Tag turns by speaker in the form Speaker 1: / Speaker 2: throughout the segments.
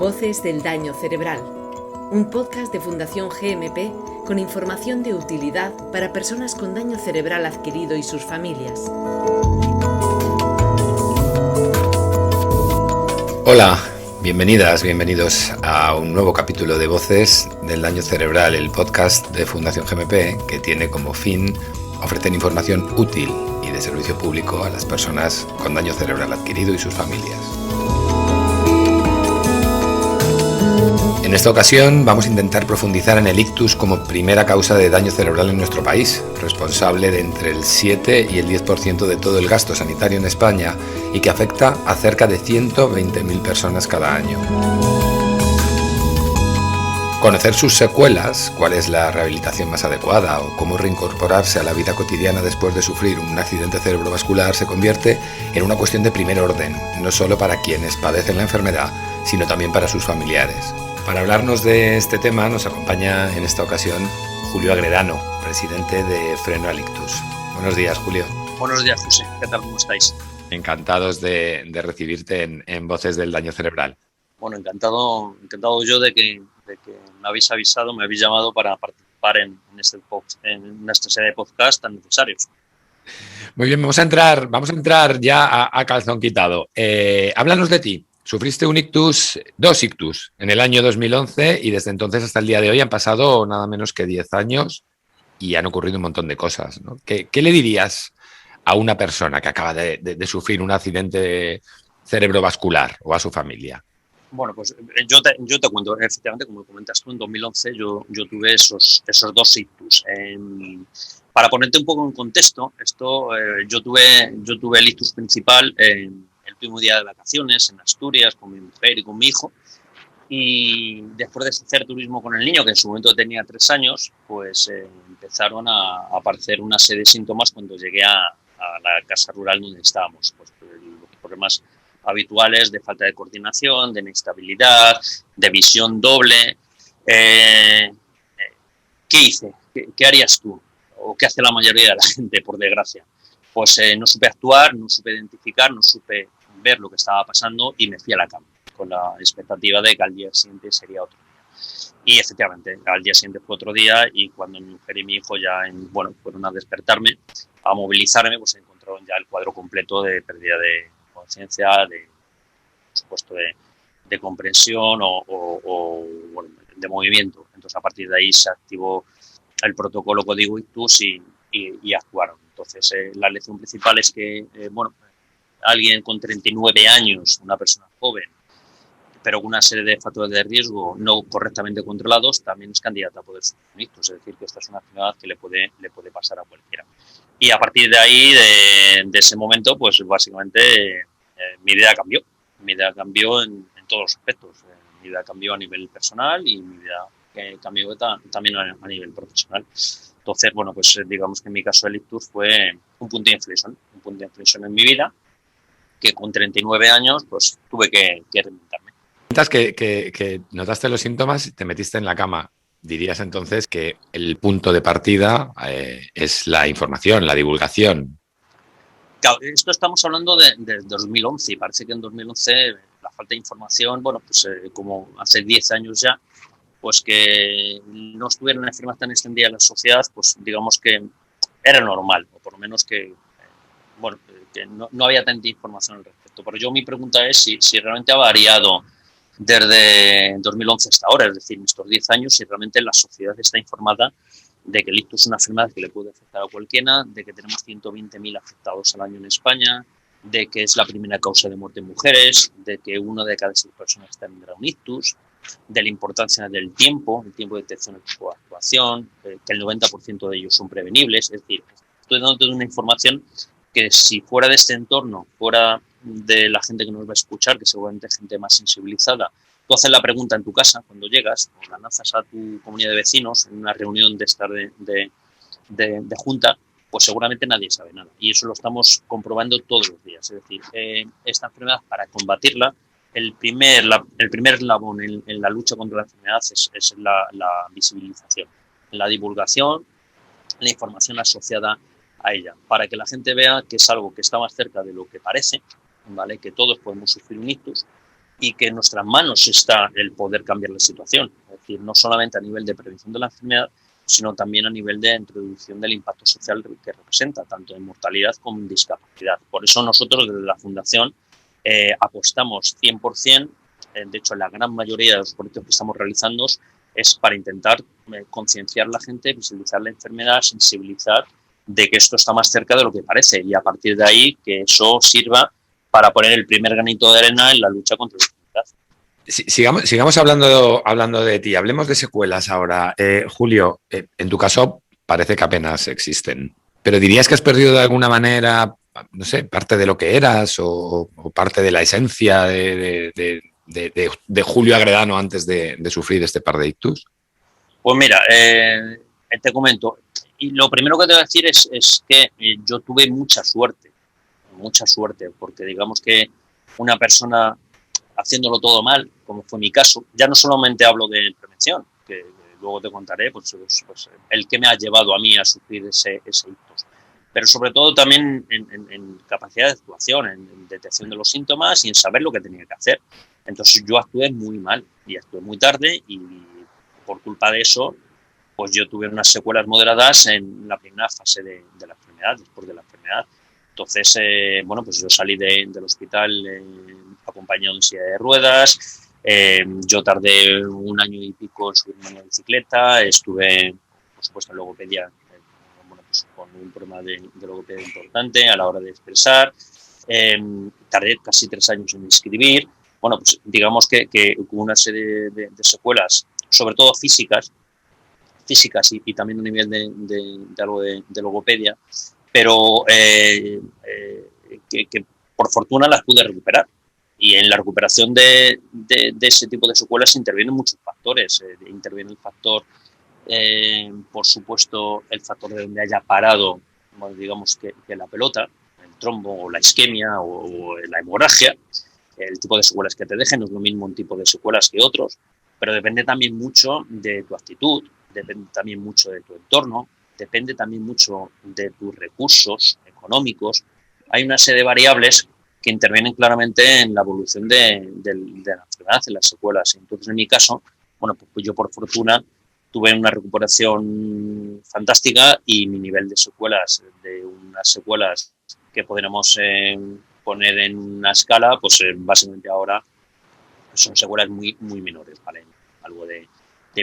Speaker 1: Voces del daño cerebral, un podcast de Fundación GMP con información de utilidad para personas con daño cerebral adquirido y sus familias.
Speaker 2: Hola, bienvenidas, bienvenidos a un nuevo capítulo de Voces del daño cerebral, el podcast de Fundación GMP que tiene como fin ofrecer información útil y de servicio público a las personas con daño cerebral adquirido y sus familias. En esta ocasión vamos a intentar profundizar en el ictus como primera causa de daño cerebral en nuestro país, responsable de entre el 7 y el 10% de todo el gasto sanitario en España y que afecta a cerca de 120.000 personas cada año. Conocer sus secuelas, cuál es la rehabilitación más adecuada o cómo reincorporarse a la vida cotidiana después de sufrir un accidente cerebrovascular se convierte en una cuestión de primer orden, no solo para quienes padecen la enfermedad, sino también para sus familiares. Para hablarnos de este tema nos acompaña en esta ocasión Julio Agredano, presidente de Freno al Ictus. Buenos días, Julio.
Speaker 3: Buenos días, José. ¿Qué tal? ¿Cómo estáis?
Speaker 2: Encantados de recibirte en Voces del Daño Cerebral.
Speaker 3: Bueno, encantado yo de que me habéis avisado, me habéis llamado para participar en esta serie de podcasts tan necesarios.
Speaker 2: Muy bien, vamos a entrar ya a calzón quitado. Háblanos de ti. Sufriste un ictus, dos ictus, en el año 2011 y desde entonces hasta el día de hoy han pasado nada menos que 10 años y han ocurrido un montón de cosas, ¿no? ¿Qué le dirías a una persona que acaba de sufrir un accidente cerebrovascular o a su familia?
Speaker 3: Bueno, pues yo te cuento, efectivamente, como comentas tú, en 2011 yo tuve esos dos ictus. Para ponerte un poco en contexto, yo tuve el ictus principal en el último día de vacaciones en Asturias con mi mujer y con mi hijo, y después de hacer turismo con el niño, que en su momento tenía 3 años, pues empezaron a aparecer una serie de síntomas cuando llegué a la casa rural donde estábamos, pues los problemas habituales de falta de coordinación, de inestabilidad, de visión doble. ¿Qué hice? ¿Qué harías tú? ¿O qué hace la mayoría de la gente, por desgracia? Pues no supe actuar, no supe identificar, no supe ver lo que estaba pasando y me fui a la cama con la expectativa de que al día siguiente sería otro día. Y efectivamente, al día siguiente fue otro día y cuando mi mujer y mi hijo ya fueron a despertarme, a movilizarme, pues encontraron ya el cuadro completo de pérdida de conciencia, por supuesto, de comprensión o de movimiento. Entonces, a partir de ahí se activó el protocolo Código Ictus y actuaron. Entonces, la lección principal es que, alguien con 39 años, una persona joven, pero con una serie de factores de riesgo no correctamente controlados, también es candidata a poder sufrir un ictus. Es decir, que esta es una enfermedad que le puede pasar a cualquiera. Y a partir de ahí, de ese momento, pues básicamente mi vida cambió. Mi vida cambió en todos los aspectos. Mi vida cambió a nivel personal y mi vida cambió también a nivel profesional. Entonces, pues digamos que en mi caso el ictus fue un punto de inflexión en mi vida, que con 39 años pues tuve que reinventarme.
Speaker 2: Que notaste los síntomas y te metiste en la cama. Dirías entonces que el punto de partida es la información, la divulgación.
Speaker 3: Claro, esto estamos hablando de 2011 y parece que en 2011 la falta de información, como hace 10 años ya, pues que no estuvieran enfermas tan extendidas en la sociedad, pues digamos que era normal, o por lo menos que no había tanta información al respecto. Pero mi pregunta es si realmente ha variado desde 2011 hasta ahora, es decir, en estos 10 años, si realmente la sociedad está informada de que el ictus es una enfermedad que le puede afectar a cualquiera, de que tenemos 120.000 afectados al año en España, de que es la primera causa de muerte en mujeres, de que 1 de cada 6 personas tendrá un ictus, de la importancia del tiempo, el tiempo de detección, el tiempo de actuación, que el 90% de ellos son prevenibles. Es decir, estoy dando una información que si fuera de este entorno, fuera de la gente que nos va a escuchar, que seguramente es gente más sensibilizada, tú haces la pregunta en tu casa cuando llegas, o la lanzas a tu comunidad de vecinos en una reunión de estar de junta, pues seguramente nadie sabe nada. Y eso lo estamos comprobando todos los días. Es decir, esta enfermedad, para combatirla, el primer eslabón en la lucha contra la enfermedad es la visibilización, la divulgación, la información asociada a ella, para que la gente vea que es algo que está más cerca de lo que parece, ¿vale? Que todos podemos sufrir un ictus, y que en nuestras manos está el poder cambiar la situación. Es decir, no solamente a nivel de prevención de la enfermedad, sino también a nivel de introducción del impacto social que representa, tanto en mortalidad como en discapacidad. Por eso nosotros desde la Fundación apostamos 100%, de hecho la gran mayoría de los proyectos que estamos realizando es para intentar concienciar a la gente, visibilizar la enfermedad, sensibilizar de que esto está más cerca de lo que parece y a partir de ahí que eso sirva para poner el primer granito de arena en la lucha contra la enfermedad.
Speaker 2: Sigamos hablando de ti, hablemos de secuelas ahora. Julio, en tu caso parece que apenas existen, pero ¿dirías que has perdido de alguna manera, no sé, parte de lo que eras o parte de la esencia de Julio Agredano antes de sufrir este par de ictus?
Speaker 3: Pues mira, te comento, y lo primero que te voy a decir es que yo tuve mucha suerte, porque digamos que una persona haciéndolo todo mal, como fue mi caso, ya no solamente hablo de prevención, que luego te contaré, pues el que me ha llevado a mí a sufrir ese ictus, pero sobre todo también en capacidad de actuación, en detección de los síntomas y en saber lo que tenía que hacer. Entonces yo actué muy mal y actué muy tarde y por culpa de eso, pues yo tuve unas secuelas moderadas en la primera fase de la enfermedad, después de la enfermedad. Entonces, pues yo salí del hospital acompañado en silla de ruedas, yo tardé 1 año y pico en subirme a una bicicleta, estuve, por supuesto, en logopedia, pues con un problema de logopedia importante a la hora de expresar, tardé casi 3 años en escribir, pues digamos que hubo una serie de secuelas, sobre todo físicas y también a nivel de algo de logopedia, pero que por fortuna las pude recuperar. Y en la recuperación de ese tipo de secuelas intervienen muchos factores. Interviene el factor, por supuesto, el factor de donde haya parado, digamos que la pelota, el trombo o la isquemia o la hemorragia, el tipo de secuelas que te dejen no es lo mismo un tipo de secuelas que otros, pero depende también mucho de tu actitud, depende también mucho de tu entorno, depende también mucho de tus recursos económicos. Hay una serie de variables que intervienen claramente en la evolución de la enfermedad, en las secuelas. Entonces, en mi caso, pues yo por fortuna tuve una recuperación fantástica y mi nivel de secuelas, de unas secuelas que podríamos poner en una escala, pues básicamente ahora son secuelas muy, muy menores, ¿vale? Algo de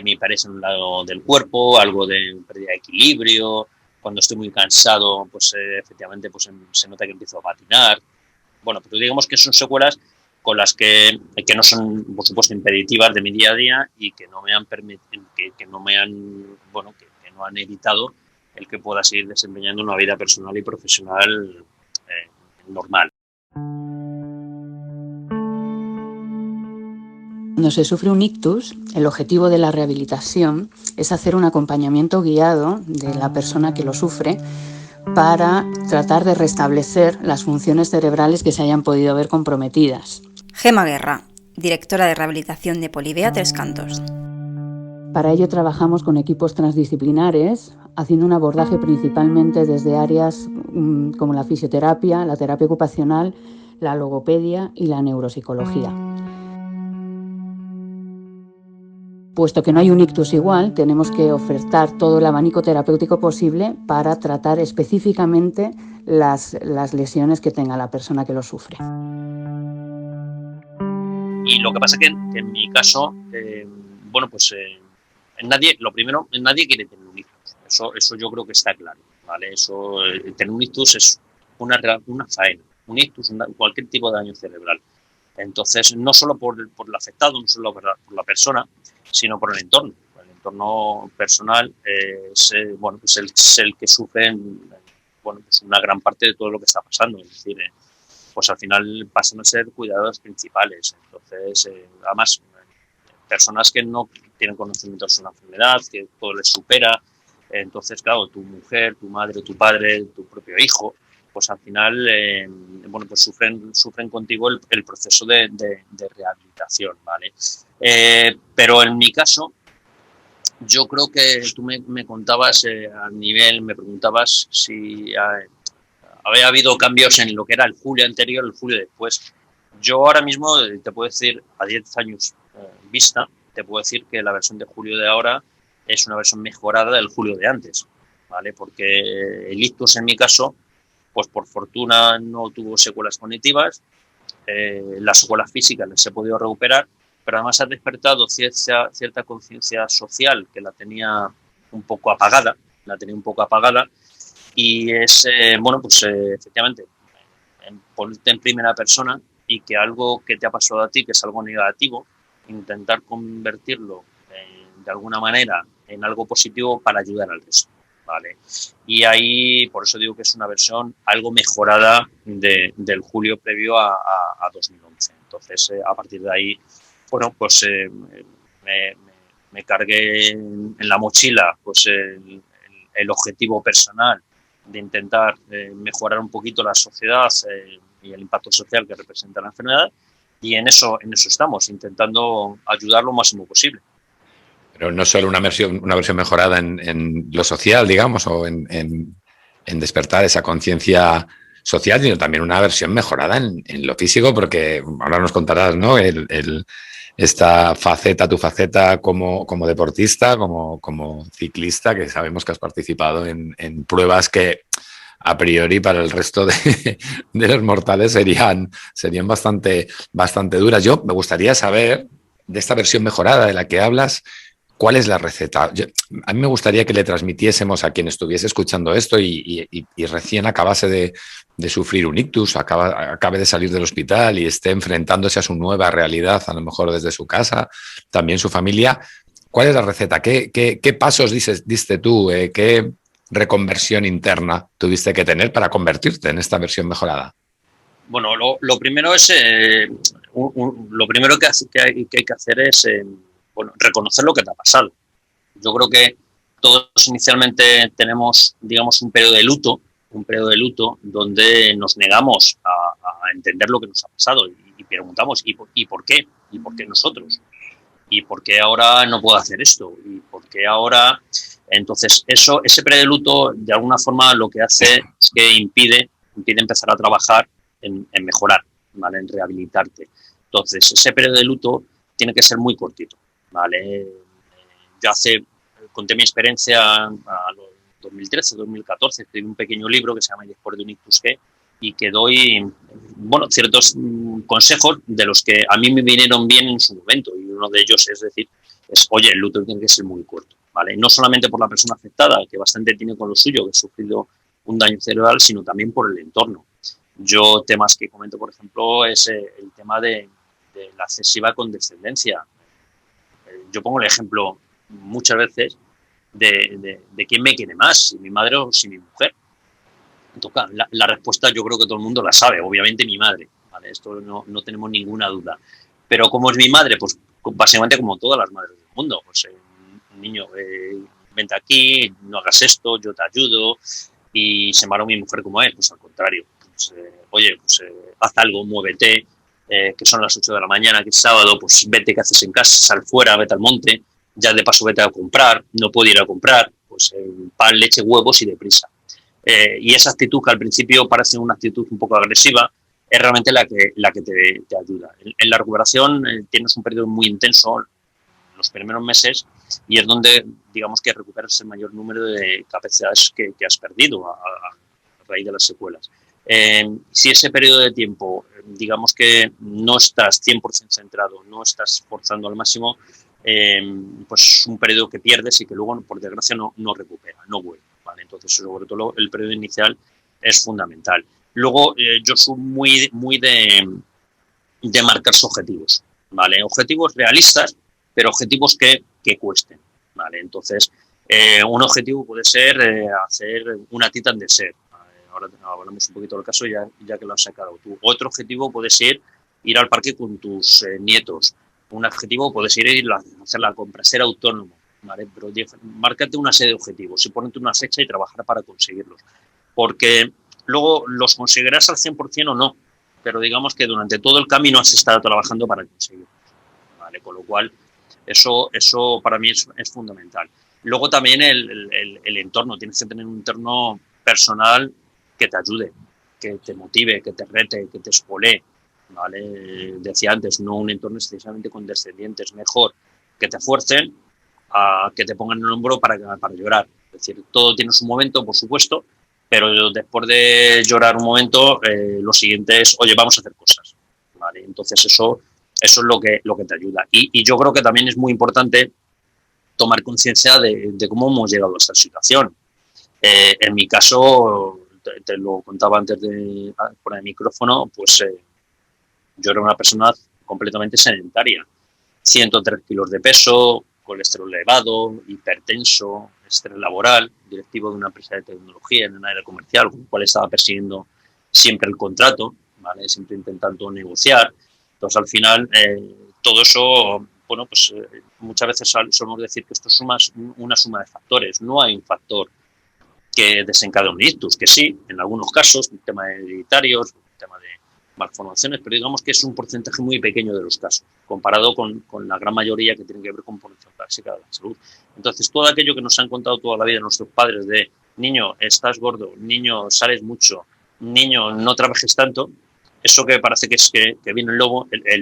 Speaker 3: mi pares en un lado del cuerpo, algo de pérdida de equilibrio, cuando estoy muy cansado, pues efectivamente pues se nota que empiezo a patinar. Pero digamos que son secuelas con las que no son, por supuesto, impeditivas de mi día a día y que no me han permitido, que no han evitado el que pueda seguir desempeñando una vida personal y profesional normal.
Speaker 4: Cuando se sufre un ictus, el objetivo de la rehabilitación es hacer un acompañamiento guiado de la persona que lo sufre para tratar de restablecer las funciones cerebrales que se hayan podido ver comprometidas.
Speaker 5: Gema Guerra, directora de rehabilitación de Polivea Tres Cantos.
Speaker 4: Para ello trabajamos con equipos transdisciplinares, haciendo un abordaje principalmente desde áreas como la fisioterapia, la terapia ocupacional, la logopedia y la neuropsicología. Puesto que no hay un ictus igual, tenemos que ofertar todo el abanico terapéutico posible para tratar específicamente las lesiones que tenga la persona que lo sufre.
Speaker 3: Y lo que pasa que en mi caso, nadie quiere tener un ictus. Eso yo creo que está claro, ¿vale? Tener un ictus es una faena. Un ictus, cualquier tipo de daño cerebral. Entonces, no solo por el afectado, no solo por la persona, sino por el entorno. El entorno personal es el que sufre pues una gran parte de todo lo que está pasando. Es decir, pues al final pasan a ser cuidadores principales. Entonces, además, personas que no tienen conocimiento sobre la enfermedad, que todo les supera. Entonces, claro, tu mujer, tu madre, tu padre, tu propio hijo, pues al final pues sufren contigo el proceso de rehabilitación, ¿vale? Pero en mi caso, yo creo que tú me contabas me preguntabas si había habido cambios en lo que era el Julio anterior y el Julio después. Yo ahora mismo te puedo decir, a 10 años vista, te puedo decir que la versión de julio de ahora es una versión mejorada del julio de antes, ¿vale? Porque el ictus en mi caso, pues por fortuna no tuvo secuelas cognitivas, las secuelas físicas las he podido recuperar, pero además ha despertado cierta conciencia social que la tenía un poco apagada, y es, efectivamente, ponerte en primera persona y que algo que te ha pasado a ti, que es algo negativo, intentar convertirlo de alguna manera en algo positivo para ayudar al resto, ¿vale? Y ahí, por eso digo que es una versión algo mejorada del julio previo a 2011. Entonces, a partir de ahí, bueno, pues me cargué en la mochila pues el objetivo personal de intentar mejorar un poquito la sociedad y el impacto social que representa la enfermedad, y en eso estamos, intentando ayudar lo máximo posible.
Speaker 2: Pero no solo una versión mejorada en lo social, digamos, o en despertar esa conciencia social, sino también una versión mejorada en lo físico, porque ahora nos contarás, ¿no? Esta faceta, tu faceta como deportista, como ciclista, que sabemos que has participado en pruebas que a priori para el resto de los mortales serían bastante duras. Yo me gustaría saber, de esta versión mejorada de la que hablas, ¿cuál es la receta? A mí me gustaría que le transmitiésemos a quien estuviese escuchando esto y recién acabase de sufrir un ictus, acabe de salir del hospital y esté enfrentándose a su nueva realidad, a lo mejor desde su casa, también su familia. ¿Cuál es la receta? ¿Qué pasos diste tú? ¿Qué reconversión interna tuviste que tener para convertirte en esta versión mejorada?
Speaker 3: Bueno, lo primero es lo primero que hay que hacer es reconocer lo que te ha pasado. Yo creo que todos inicialmente tenemos, digamos, un periodo de luto donde nos negamos a entender lo que nos ha pasado y preguntamos ¿y por qué? ¿Y por qué nosotros? ¿Y por qué ahora no puedo hacer esto? ¿Y por qué ahora? Entonces, ese periodo de luto, de alguna forma, lo que hace es que impide empezar a trabajar en mejorar, ¿vale? En rehabilitarte. Entonces, ese periodo de luto tiene que ser muy cortito, ¿vale? Yo conté mi experiencia a los 2013, 2014, escribí un pequeño libro que se llama Después de un ictus ¿qué? Y que doy, bueno, ciertos consejos de los que a mí me vinieron bien en su momento, y uno de ellos es decir, oye, el luto tiene que ser muy corto, ¿vale? No solamente por la persona afectada, que bastante tiene con lo suyo, que ha sufrido un daño cerebral, sino también por el entorno. Yo temas que comento, por ejemplo, es el tema de la excesiva condescendencia. Yo pongo el ejemplo muchas veces de quién me quiere más, si mi madre o si mi mujer. Entonces, la respuesta yo creo que todo el mundo la sabe, obviamente mi madre, ¿vale? Esto no tenemos ninguna duda. Pero ¿cómo es mi madre? Pues básicamente como todas las madres del mundo. Pues niño, vente aquí, no hagas esto, yo te ayudo. Y se embaró mi mujer como es, pues al contrario. Pues, oye, pues haz algo, muévete, que son las 8 de la mañana, que es sábado, pues vete, ¿qué haces en casa? Sal fuera, vete al monte, ya de paso vete a comprar, no puedo ir a comprar, pues pan, leche, huevos y deprisa. Y esa actitud que al principio parece una actitud un poco agresiva, es realmente la que te ayuda. En la recuperación tienes un periodo muy intenso, los primeros meses, y es donde, digamos, que recuperas el mayor número de capacidades que has perdido a raíz de las secuelas. Si ese periodo de tiempo, digamos que no estás 100% centrado, no estás forzando al máximo, pues es un periodo que pierdes y que luego, por desgracia, no recupera, no vuelve, ¿vale? Entonces, sobre todo, el periodo inicial es fundamental. Luego, yo soy muy de marcarse objetivos, ¿vale? Objetivos realistas, pero objetivos que cuesten, ¿vale? Entonces, un objetivo puede ser hacer una Titan de ser. Ahora hablamos un poquito del caso ya que lo has sacado tú. Otro objetivo puede ser ir al parque con tus nietos. Un objetivo puede ser ir a hacer la compra, ser autónomo, ¿vale? Pero márcate una serie de objetivos y ponerte una fecha y trabajar para conseguirlos. Porque luego los conseguirás al 100% o no, pero digamos que durante todo el camino has estado trabajando para conseguirlos, ¿vale? Con lo cual, eso para mí es fundamental. Luego también el entorno. Tienes que tener un entorno personal que te ayude, que te motive, que te rete, que te espolee, ¿vale? Decía antes, no un entorno excesivamente condescendiente, es mejor que te fuercen a que te pongan en el hombro para llorar. Es decir, todo tiene su momento, por supuesto, pero después de llorar un momento, lo siguiente es, oye, vamos a hacer cosas, ¿vale? Entonces eso es lo que te ayuda. Y yo creo que también es muy importante tomar conciencia de cómo hemos llegado a esta situación. En mi caso, te lo contaba antes de poner el micrófono, pues yo era una persona completamente sedentaria. 103 kilos de peso, colesterol elevado, hipertenso, estrés laboral, directivo de una empresa de tecnología en el área comercial, con el cual estaba persiguiendo siempre el contrato, ¿vale? Siempre intentando negociar. Entonces, al final, todo eso, bueno, pues muchas veces solemos decir que esto es una suma de factores. No hay un factor que desencadene un ictus, que sí, en algunos casos, el tema de hereditarios, el tema de malformaciones, pero digamos que es un porcentaje muy pequeño de los casos, comparado con la gran mayoría que tienen que ver con población clásica de la salud. Entonces, todo aquello que nos han contado toda la vida nuestros padres de niño, estás gordo, niño, sales mucho, niño, no trabajes tanto, eso que parece que es que viene el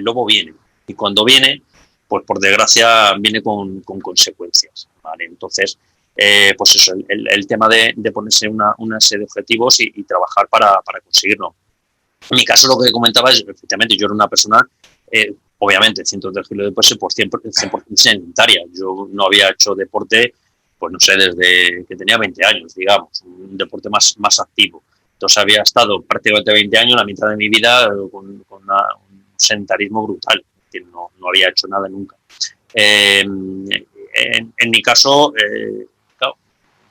Speaker 3: lobo viene. Y cuando viene, pues por desgracia viene con consecuencias, ¿vale? Entonces, pues eso, el tema de ponerse una serie de objetivos y trabajar para conseguirlo. En mi caso, lo que comentaba es, efectivamente, yo era una persona, obviamente, 103 kilos de peso, por 100% sedentaria. Yo no había hecho deporte, pues no sé, desde que tenía 20 años, digamos, un deporte más activo. Entonces había estado prácticamente 20 años, la mitad de mi vida, con un sedentarismo brutal. No había hecho nada nunca. En mi caso, claro,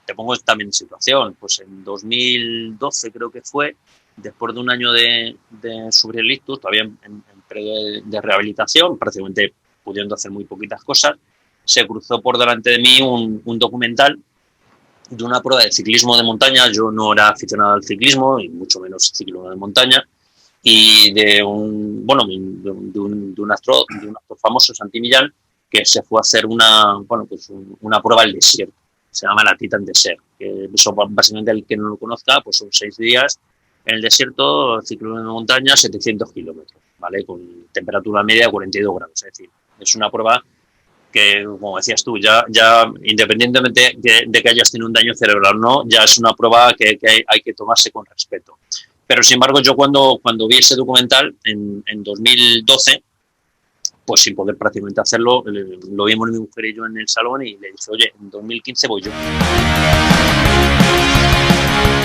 Speaker 3: te pongo también en situación, pues en 2012 creo que fue, después de un año de sufrir el ictus, todavía en periodo de rehabilitación, prácticamente pudiendo hacer muy poquitas cosas, se cruzó por delante de mí un documental de una prueba de ciclismo de montaña. Yo no era aficionado al ciclismo, y mucho menos ciclismo de montaña, y de un actor famoso, Santi Millán, que se fue a hacer una prueba al desierto. Se llama la Titan Desert, que eso, básicamente, el que no lo conozca, pues son 6 días en el desierto, ciclismo de montaña, 700 kilómetros, ¿vale? Con temperatura media de 42 grados. Es decir, es una prueba que, como decías tú, ya independientemente de que hayas tenido un daño cerebral o no, ya es una prueba que hay que tomarse con respeto. Pero, sin embargo, yo cuando vi ese documental en 2012, pues sin poder prácticamente hacerlo, lo vimos mi mujer y yo en el salón y le dije, oye, en 2015 voy yo.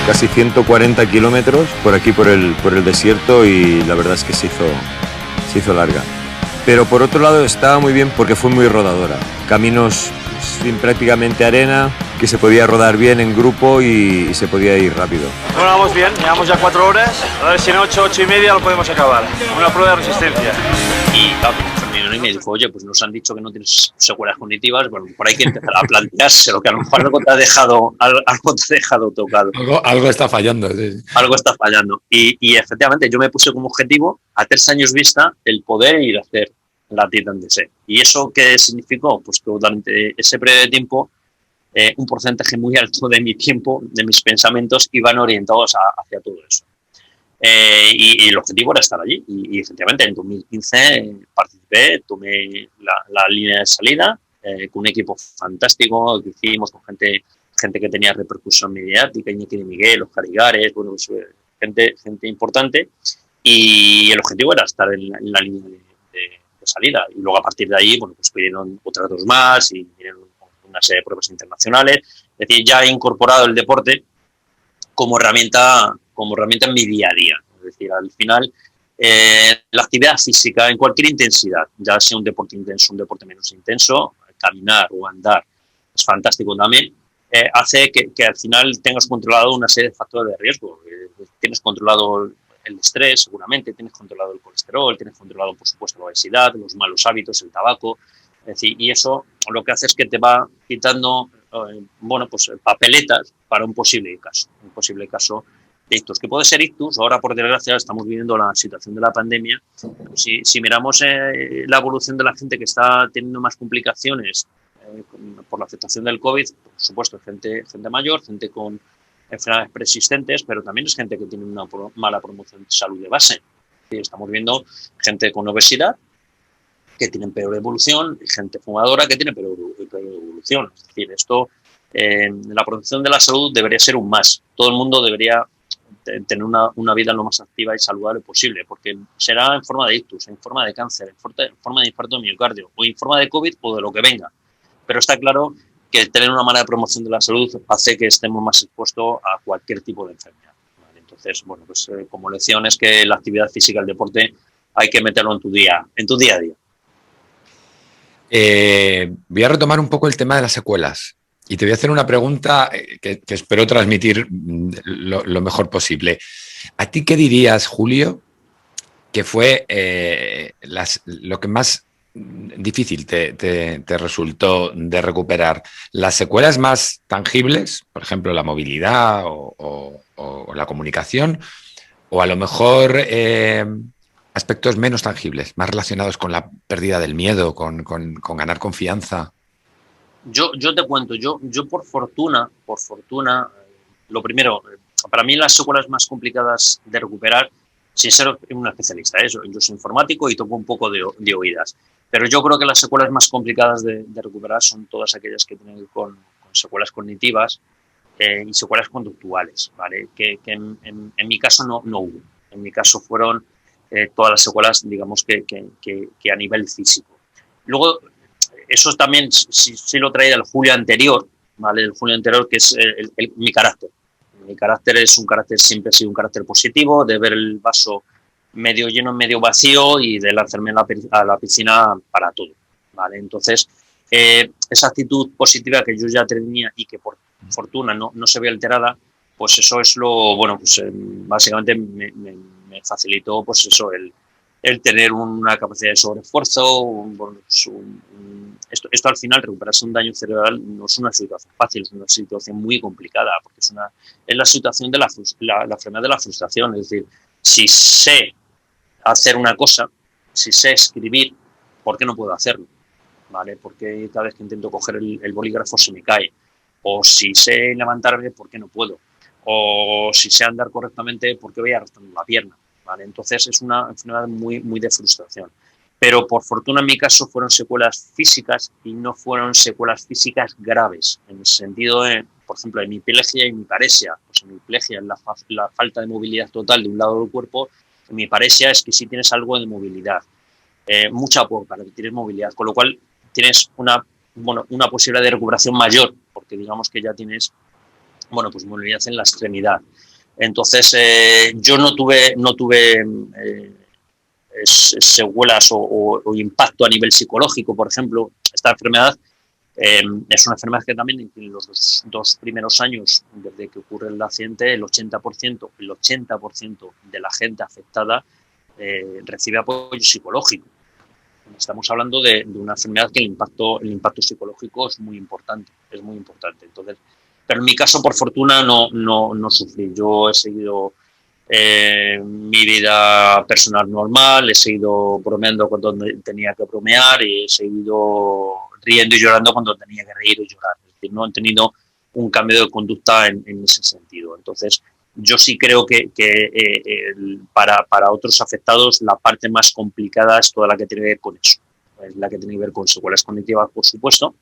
Speaker 6: Casi 140 kilómetros por aquí, por el desierto, y la verdad es que se hizo larga. Pero por otro lado estaba muy bien porque fue muy rodadora. Caminos sin prácticamente arena, que se podía rodar bien en grupo y se podía ir rápido.
Speaker 7: Bueno, vamos bien, llevamos ya 4 horas, a ver si en 8 y media lo podemos acabar. Una prueba de resistencia.
Speaker 3: Y claro, y me dijo, oye, pues nos han dicho que no tienes secuelas cognitivas, bueno, por ahí hay que empezar a plantearse lo que a lo mejor algo te ha dejado tocado.
Speaker 2: Algo está fallando. Sí.
Speaker 3: Algo está fallando. Y efectivamente yo me puse como objetivo a 3 años vista el poder ir a hacer la Titan Desert. ¿Y eso qué significó? Pues que durante ese periodo de tiempo un porcentaje muy alto de mi tiempo, de mis pensamientos, iban orientados hacia todo eso. Y el objetivo era estar allí. Y efectivamente, en 2015 participé, tomé la línea de salida con un equipo fantástico que hicimos con gente que tenía repercusión mediática, Iñaki de Miguel, Oscar Igares, bueno, pues, gente importante. Y el objetivo era estar en la línea de salida. Y luego, a partir de ahí, bueno, pues vinieron otras 2 más y vinieron una serie de pruebas internacionales. Es decir, ya he incorporado el deporte como herramienta en mi día a día. Es decir, al final, la actividad física en cualquier intensidad, ya sea un deporte intenso, un deporte menos intenso, caminar o andar, es fantástico también, hace que al final tengas controlado una serie de factores de riesgo. Tienes controlado el estrés, seguramente, tienes controlado el colesterol, tienes controlado, por supuesto, la obesidad, los malos hábitos, el tabaco. Es decir, y eso lo que hace es que te va quitando pues papeletas para un posible caso de ictus, que puede ser ictus. Ahora, por desgracia, estamos viviendo la situación de la pandemia. Si miramos la evolución de la gente que está teniendo más complicaciones por la afectación del COVID, por supuesto, gente mayor, gente con enfermedades persistentes, pero también es gente que tiene una mala promoción de salud de base. decir, estamos viendo gente con obesidad que tienen peor evolución y gente fumadora que tiene peor evolución. Es decir, esto, la protección de la salud debería ser un más. Todo el mundo debería tener una vida lo más activa y saludable posible, porque será en forma de ictus, en forma de cáncer, en forma de infarto de miocardio, o en forma de COVID o de lo que venga. Pero está claro que tener una mala promoción de la salud hace que estemos más expuestos a cualquier tipo de enfermedad. ¿Vale? Entonces, bueno, pues como lección es que la actividad física, el deporte, hay que meterlo en tu día a día.
Speaker 2: Voy a retomar un poco el tema de las secuelas y te voy a hacer una pregunta que espero transmitir lo mejor posible. ¿A ti qué dirías, Julio, que fue lo que más difícil te resultó de recuperar? ¿Las secuelas más tangibles, por ejemplo, la movilidad o la comunicación, o a lo mejor aspectos menos tangibles, más relacionados con la pérdida del miedo, con ganar confianza?
Speaker 3: Yo te cuento, yo por fortuna, lo primero, para mí las secuelas más complicadas de recuperar, sin ser un especialista, yo soy informático y toco un poco de oídas, pero yo creo que las secuelas más complicadas de recuperar son todas aquellas que tienen que ver con secuelas cognitivas y secuelas conductuales, ¿vale? Que en mi caso no hubo. En mi caso fueron todas las secuelas, digamos, que a nivel físico. Luego, eso también sí lo traía del Julio anterior, ¿vale? El Julio anterior, que es mi carácter. Mi carácter siempre ha sido un carácter positivo, de ver el vaso medio lleno, medio vacío y de lanzarme a la piscina para todo, ¿vale? Entonces, esa actitud positiva que yo ya tenía y que por fortuna no se ve alterada, pues eso es básicamente me facilitó, pues eso, el tener una capacidad de sobreesfuerzo. Esto al final, recuperarse un daño cerebral no es una situación fácil, es una situación muy complicada, porque es la situación de la enfermedad de la frustración. Es decir, si sé hacer una cosa, si sé escribir, ¿por qué no puedo hacerlo? ¿Vale? Porque cada vez que intento coger el bolígrafo se me cae. O si sé levantarme, ¿por qué no puedo? O si sé andar correctamente, ¿por qué voy arrastrando la pierna? ¿Vale? Entonces es una enfermedad muy, muy de frustración. Pero por fortuna en mi caso fueron secuelas físicas y no fueron secuelas físicas graves, en el sentido de, por ejemplo, de hemiplegia y hemiparesia. Pues hemiplegia es la falta de movilidad total de un lado del cuerpo, hemiparesia es que sí tienes algo de movilidad, mucha para que tienes movilidad, con lo cual tienes una posibilidad de recuperación mayor, porque digamos que ya tienes pues movilidad en la extremidad. Entonces, yo no tuve secuelas o impacto a nivel psicológico, por ejemplo. Esta enfermedad es una enfermedad que también en los dos primeros años, desde que ocurre el accidente, el 80% de la gente afectada recibe apoyo psicológico. Estamos hablando de una enfermedad que el impacto psicológico es muy importante. Entonces, pero en mi caso, por fortuna, no sufrí. Yo he seguido mi vida personal normal, he seguido bromeando cuando tenía que bromear y he seguido riendo y llorando cuando tenía que reír y llorar. Es decir, no he tenido un cambio de conducta en ese sentido. Entonces, yo sí creo que para otros afectados la parte más complicada es toda la que tiene que ver con eso. Es la que tiene que ver con secuelas cognitivas, por supuesto,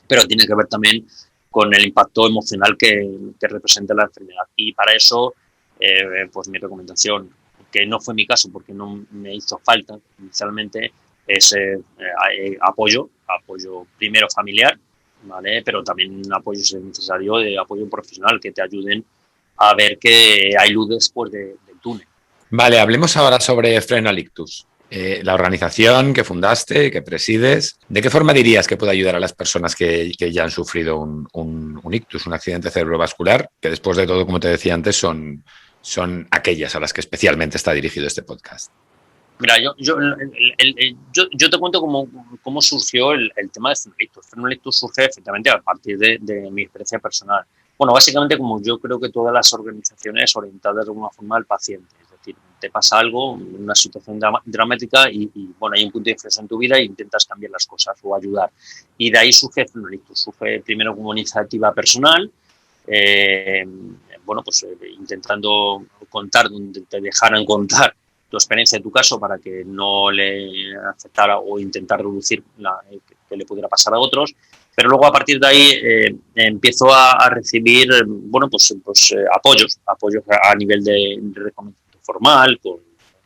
Speaker 3: pero tiene que ver también con el impacto emocional que representa la enfermedad. Y para eso, pues mi recomendación, que no fue mi caso porque no me hizo falta inicialmente, es apoyo primero familiar, ¿vale? Pero también apoyo, si es necesario, de apoyo profesional, que te ayuden a ver que hay luz después del túnel.
Speaker 2: Vale, hablemos ahora sobre Freno al Ictus. La organización que fundaste, que presides, ¿de qué forma dirías que puede ayudar a las personas que ya han sufrido un ictus, un accidente cerebrovascular, que después de todo, como te decía antes, son aquellas a las que especialmente está dirigido este podcast?
Speaker 3: Mira, yo te cuento cómo surgió el tema de Freno al Ictus. Freno al Ictus surge efectivamente a partir de mi experiencia personal. Bueno, básicamente como yo creo que todas las organizaciones orientadas de alguna forma al paciente. Es decir, te pasa algo, una situación dramática y hay un punto de inflexión en tu vida e intentas cambiar las cosas o ayudar. Y de ahí surge Freno al Ictus. Surge primero como iniciativa personal, intentando contar donde te dejaran contar tu experiencia de tu caso para que no le afectara o intentar reducir que le pudiera pasar a otros. Pero luego a partir de ahí empiezo a recibir apoyos a nivel de reconocimiento formal, con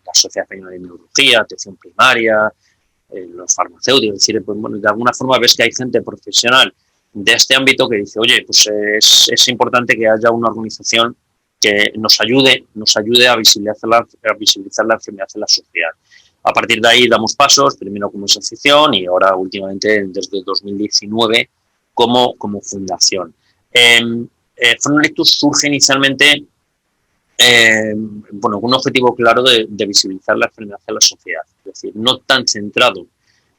Speaker 3: la Sociedad Española de Neurología, atención primaria, los farmacéuticos. Es decir, pues, bueno, de alguna forma ves que hay gente profesional de este ámbito que dice, oye, pues es importante que haya una organización que nos ayude a visibilizar la enfermedad en la sociedad. A partir de ahí damos pasos, primero como asociación y ahora últimamente desde 2019 como fundación. Fronolitus surge inicialmente con un objetivo claro de visibilizar la enfermedad en la sociedad, es decir, no tan centrado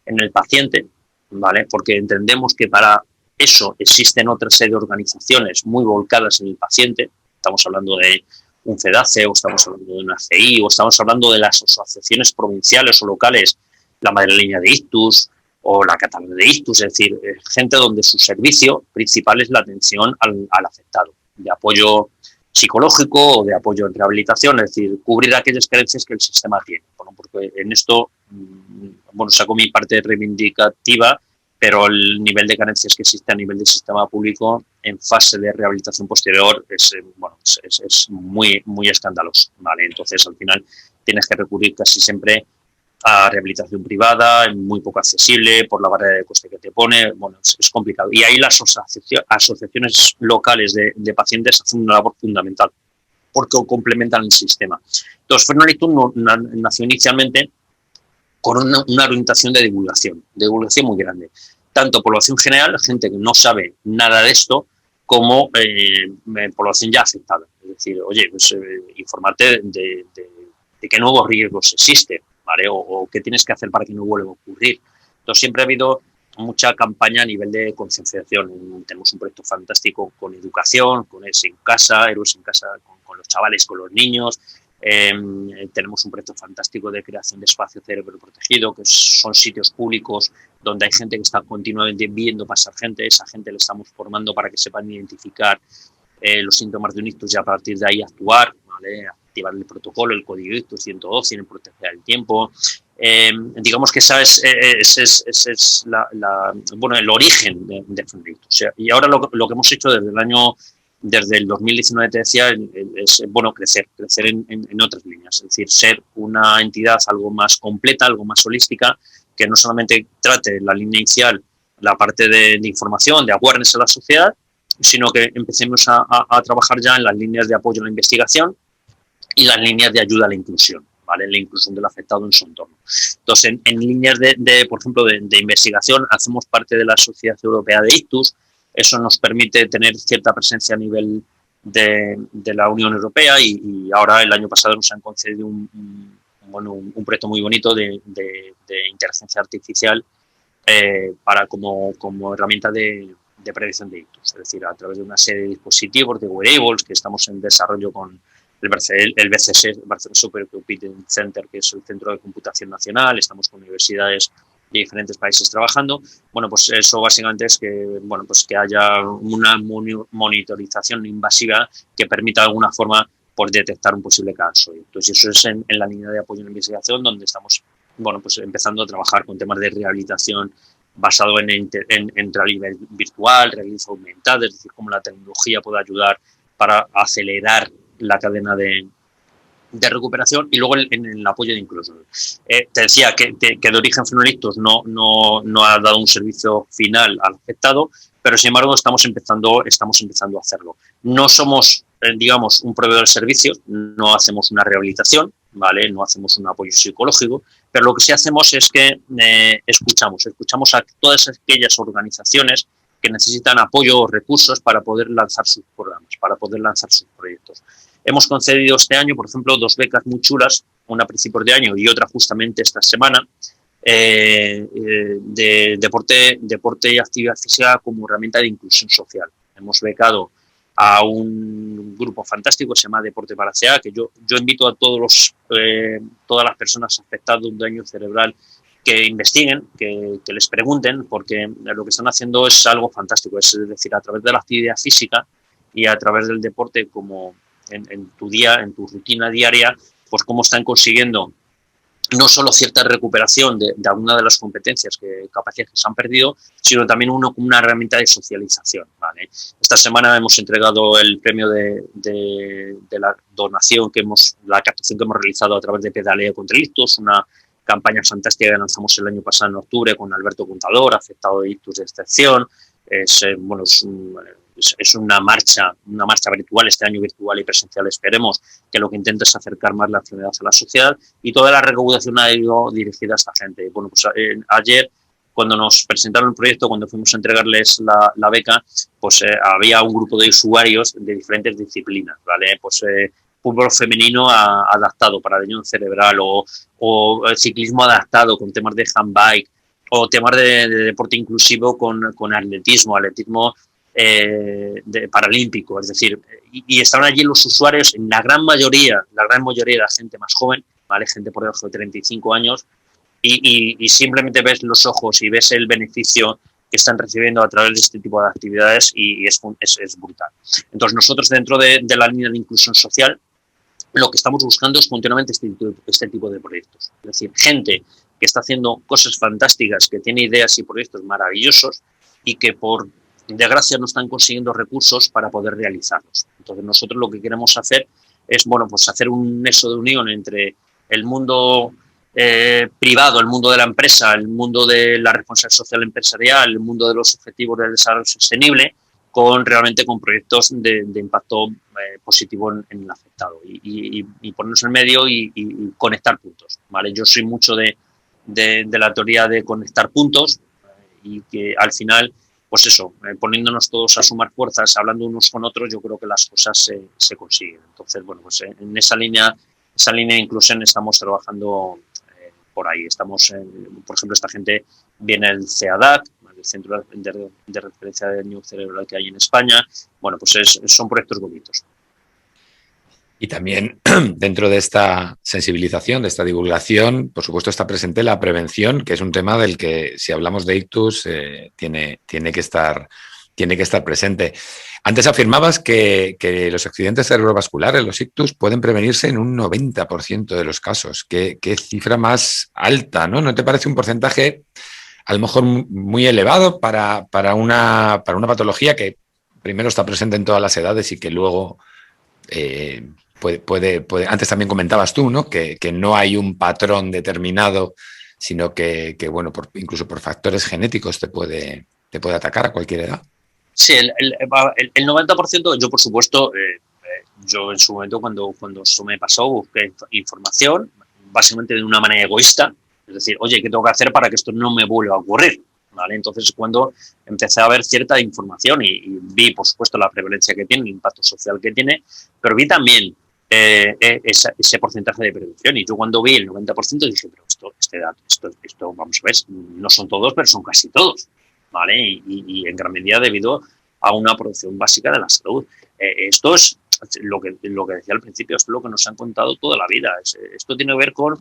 Speaker 3: en el paciente, ¿vale? Porque entendemos que para eso existen otra serie de organizaciones muy volcadas en el paciente. Estamos hablando de un CEDACE, o estamos hablando de una CI, o estamos hablando de las asociaciones provinciales o locales, la madrileña de Ictus o la catalana de Ictus, es decir, gente donde su servicio principal es la atención al afectado, de apoyo psicológico o de apoyo en rehabilitación, es decir, cubrir aquellas carencias que el sistema tiene. Bueno, porque en esto, saco mi parte reivindicativa, pero el nivel de carencias que existe a nivel del sistema público en fase de rehabilitación posterior es muy, muy escandaloso, ¿vale? Entonces, al final, tienes que recurrir casi siempre a rehabilitación privada, muy poco accesible, por la barrera de coste que te pone, bueno, es complicado. Y ahí las asociaciones locales de pacientes hacen una labor fundamental, porque complementan el sistema. Entonces, Fronolitus nació inicialmente con una orientación de divulgación muy grande. Tanto población general, gente que no sabe nada de esto, como población ya afectada. Es decir, oye, pues infórmate de qué nuevos riesgos existen, ¿vale? O qué tienes que hacer para que no vuelva a ocurrir. Entonces, siempre ha habido mucha campaña a nivel de concienciación. Tenemos un proyecto fantástico con educación, con Héroes en Casa, con los chavales, con los niños. Tenemos un proyecto fantástico de creación de espacio cerebro protegido, que son sitios públicos donde hay gente que está continuamente viendo pasar gente. Esa gente le estamos formando para que sepan identificar los síntomas de un ictus y a partir de ahí actuar, ¿vale? Activar el protocolo, el código ictus 112 en proteger el tiempo. Digamos que ese es el origen de Fronolitus. O sea, y ahora lo que hemos hecho desde el 2019, te decía, es crecer en otras líneas, es decir, ser una entidad algo más completa, algo más holística, que no solamente trate la línea inicial, la parte de información, de awareness a la sociedad, sino que empecemos a trabajar ya en las líneas de apoyo a la investigación y las líneas de ayuda a la inclusión, ¿vale? La inclusión del afectado en su entorno. Entonces, en líneas por ejemplo, de investigación, hacemos parte de la Sociedad Europea de Ictus. Eso nos permite tener cierta presencia a nivel de la Unión Europea y ahora el año pasado nos han concedido un proyecto muy bonito de inteligencia artificial para como herramienta de prevención de ictus. Es decir, a través de una serie de dispositivos, de wearables, que estamos en desarrollo con el BCS, Barcelona Supercomputing Center, que es el Centro de Computación Nacional. Estamos con universidades de diferentes países trabajando. Bueno, pues eso básicamente es que haya una monitorización invasiva que permita de alguna forma detectar un posible caso. Entonces eso es en la línea de apoyo a la investigación donde estamos empezando a trabajar con temas de rehabilitación basado en realidad virtual, realidad aumentada, es decir, cómo la tecnología puede ayudar para acelerar la cadena de recuperación y luego en el apoyo de inclusión. Te decía que de origen Fronolitus no ha dado un servicio final al afectado, pero sin embargo estamos empezando a hacerlo. No somos, digamos, un proveedor de servicios, no hacemos una rehabilitación, ¿vale? No hacemos un apoyo psicológico, pero lo que sí hacemos es que escuchamos a todas aquellas organizaciones que necesitan apoyo o recursos para poder lanzar sus programas, para poder lanzar sus proyectos. Hemos concedido este año, por ejemplo, 2 becas muy chulas, una a principios de año y otra justamente esta semana, de deporte y actividad física como herramienta de inclusión social. Hemos becado a un grupo fantástico que se llama Deporte para CA, que yo invito a todas las personas afectadas de un daño cerebral que investiguen, que les pregunten, porque lo que están haciendo es algo fantástico, es decir, a través de la actividad física y a través del deporte como en tu rutina diaria, pues cómo están consiguiendo no solo cierta recuperación de alguna de las competencias, capacidades que se han perdido, sino también una herramienta de socialización, ¿vale? Esta semana hemos entregado el premio de la donación la captación que hemos realizado a través de Pedalea contra el Ictus, una campaña fantástica que lanzamos el año pasado en octubre con Alberto Contador, afectado de ictus de excepción. Es una marcha virtual, este año virtual y presencial, esperemos, que lo que intenta es acercar más la enfermedad a la sociedad, y toda la recaudación ha ido dirigida a esta gente. Bueno, pues ayer, cuando nos presentaron el proyecto, cuando fuimos a entregarles la beca, pues había un grupo de usuarios de diferentes disciplinas, ¿vale? Pues fútbol femenino adaptado para daño cerebral, o ciclismo adaptado con temas de handbike, o temas de deporte inclusivo con atletismo paralímpico, es decir, y estaban allí los usuarios, en la gran mayoría de la gente más joven, ¿vale? Gente por debajo de 35 años, y simplemente ves los ojos y ves el beneficio que están recibiendo a través de este tipo de actividades, y es brutal. Entonces nosotros, dentro de la línea de inclusión social, lo que estamos buscando es continuamente este tipo de proyectos. Es decir, gente que está haciendo cosas fantásticas, que tiene ideas y proyectos maravillosos, y que por desgracia no están consiguiendo recursos para poder realizarlos. Entonces nosotros lo que queremos hacer es, bueno, pues hacer un nexo de unión entre el mundo privado, el mundo de la empresa, el mundo de la responsabilidad social empresarial, el mundo de los objetivos del desarrollo sostenible, realmente con proyectos de impacto positivo en el afectado, y ponernos en medio y conectar puntos, ¿vale? Yo soy mucho de la teoría de conectar puntos, y que al final, pues eso, poniéndonos todos a sumar fuerzas, hablando unos con otros, yo creo que las cosas se consiguen. Entonces, bueno, pues en esa línea de inclusión estamos trabajando por ahí. Estamos, por ejemplo, esta gente viene del CEADAC, el Centro de Referencia de Daño Cerebral que hay en España. Bueno, pues son proyectos bonitos.
Speaker 2: Y también dentro de esta sensibilización, de esta divulgación, por supuesto está presente la prevención, que es un tema del que, si hablamos de ictus, tiene que estar presente. Antes afirmabas que los accidentes cerebrovasculares, los ictus, pueden prevenirse en un 90% de los casos. ¿Qué cifra más alta, ¿no? ¿No te parece un porcentaje a lo mejor muy elevado para una patología que primero está presente en todas las edades y que luego puede? Antes también comentabas tú, ¿no? Que no hay un patrón determinado, sino que bueno, incluso por factores genéticos te puede atacar a cualquier edad.
Speaker 3: Sí, el 90%, yo por supuesto, yo en su momento cuando esto me pasó busqué información, básicamente de una manera egoísta, es decir, oye, ¿qué tengo que hacer para que esto no me vuelva a ocurrir? ¿Vale? Entonces, cuando empecé a ver cierta información y vi, por supuesto, la prevalencia que tiene, el impacto social que tiene, pero vi también ese porcentaje de prevención, y yo cuando vi el 90% dije, pero esto, vamos a ver, no son todos, pero son casi todos, ¿vale? Y en gran medida debido a una protección básica de la salud. Esto es lo que decía al principio, esto es lo que nos han contado toda la vida. Esto tiene que ver con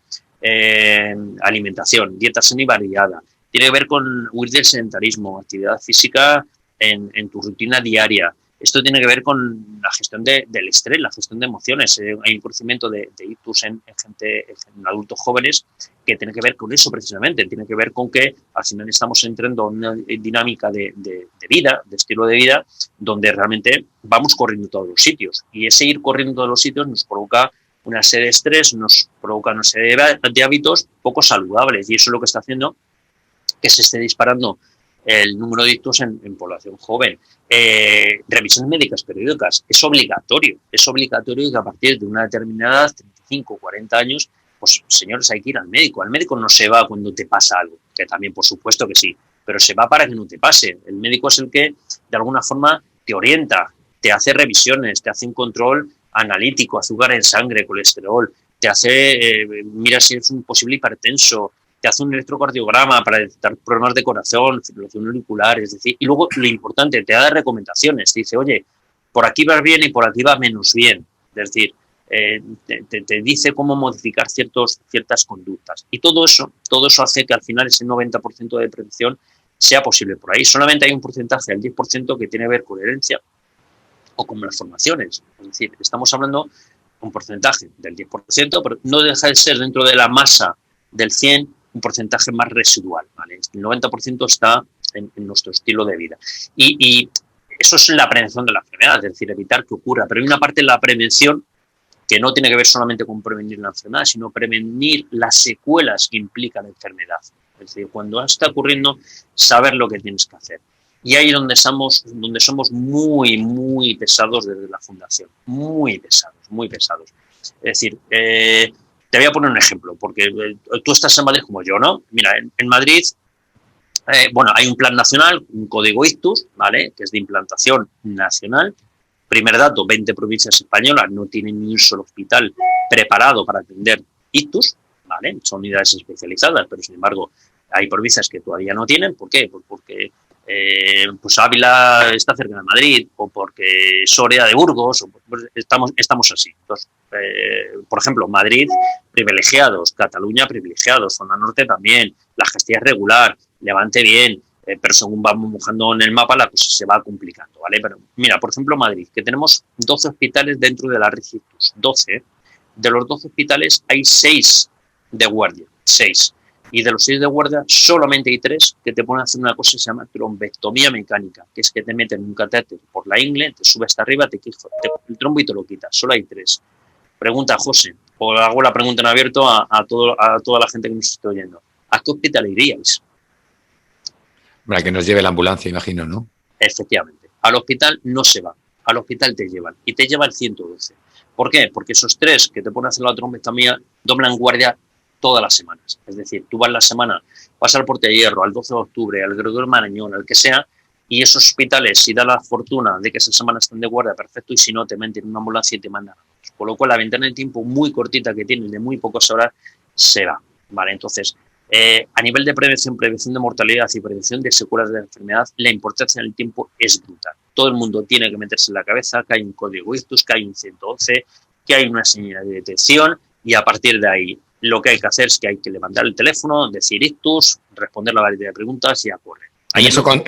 Speaker 3: alimentación, dieta sana y variada, tiene que ver con huir del sedentarismo, actividad física en tu rutina diaria. Esto tiene que ver con la gestión del estrés, la gestión de emociones. Hay un crecimiento de ictus en adultos jóvenes que tiene que ver con eso precisamente. Tiene que ver con que al final estamos entrando en una dinámica de vida, de estilo de vida, donde realmente vamos corriendo todos los sitios. Y ese ir corriendo todos los sitios nos provoca una serie de estrés, nos provoca una serie de hábitos poco saludables. Y eso es lo que está haciendo que se esté disparando el número de ictus en población joven. Revisiones médicas periódicas, es obligatorio que a partir de una determinada edad, 35, 40 años, pues señores, hay que ir al médico. Al médico no se va cuando te pasa algo, que también por supuesto que sí, pero se va para que no te pase. El médico es el que de alguna forma te orienta, te hace revisiones, te hace un control analítico, azúcar en sangre, colesterol, te hace, mira si es un posible hipertenso, te hace un electrocardiograma para detectar problemas de corazón, fibrilación auricular, es decir, y luego lo importante, te da recomendaciones, te dice, oye, por aquí vas bien y por aquí va menos bien, es decir, te dice cómo modificar ciertas conductas, y todo eso hace que al final ese 90% de prevención sea posible por ahí. Solamente hay un porcentaje, el 10%, que tiene que ver con herencia o con malformaciones, es decir, estamos hablando un porcentaje del 10%, pero no deja de ser dentro de la masa del 100 un porcentaje más residual, ¿vale? El 90% está en nuestro estilo de vida. Y eso es la prevención de la enfermedad, es decir, evitar que ocurra. Pero hay una parte de la prevención que no tiene que ver solamente con prevenir la enfermedad, sino prevenir las secuelas que implica la enfermedad. Es decir, cuando está ocurriendo, saber lo que tienes que hacer. Y ahí es donde somos muy, muy pesados desde la Fundación. Muy pesados, muy pesados. Es decir, te voy a poner un ejemplo, porque tú estás en Madrid como yo, ¿no? Mira, en Madrid, hay un plan nacional, un código ictus, ¿vale?, que es de implantación nacional. Primer dato, 20 provincias españolas no tienen ni un solo hospital preparado para atender ictus, ¿vale? Son unidades especializadas, pero sin embargo hay provincias que todavía no tienen. ¿Por qué? Pues porque Ávila está cerca de Madrid, o porque Soria de Burgos, pues estamos así. Entonces, por ejemplo, Madrid, privilegiados, Cataluña, privilegiados, zona norte también, la gestión es regular, Levante bien, pero según vamos mojando en el mapa la cosa se va complicando, ¿vale? Pero mira, por ejemplo, Madrid, que tenemos 12 hospitales dentro de la red ictus, 12. De los 12 hospitales hay 6 de guardia, 6. Y de los 6 de guardia solamente hay 3 que te ponen a hacer una cosa que se llama trombectomía mecánica, que es que te meten un catéter por la ingle, te sube hasta arriba, te coge el trombo y te lo quitas. Solo hay 3. Pregunta José, o hago la pregunta en abierto a toda la gente que nos está oyendo. ¿A qué hospital iríais?
Speaker 2: Para que nos lleve la ambulancia, imagino, ¿no?
Speaker 3: Efectivamente. Al hospital no se va. Al hospital te llevan. Y te lleva el 112. ¿Por qué? Porque esos 3 que te ponen a hacer la trombectomía doblan guardia todas las semanas. Es decir, tú vas la semana, vas al Porte de Hierro, al 12 de octubre, al Gregorio Marañón, al que sea, y esos hospitales, si da la fortuna de que esa semana estén de guardia, perfecto, y si no, te meten en una ambulancia y te mandan a otros. Por lo cual, la ventana de tiempo muy cortita que tienes, de muy pocas horas, se va. ¿Vale? Entonces, a nivel de prevención de mortalidad y prevención de secuelas de la enfermedad, la importancia del tiempo es brutal. Todo el mundo tiene que meterse en la cabeza que hay un código ictus, que hay un 111, que hay una señal de detección, y a partir de ahí lo que hay que hacer es que hay que levantar el teléfono, decir ictus, responder la variedad de preguntas y a correr.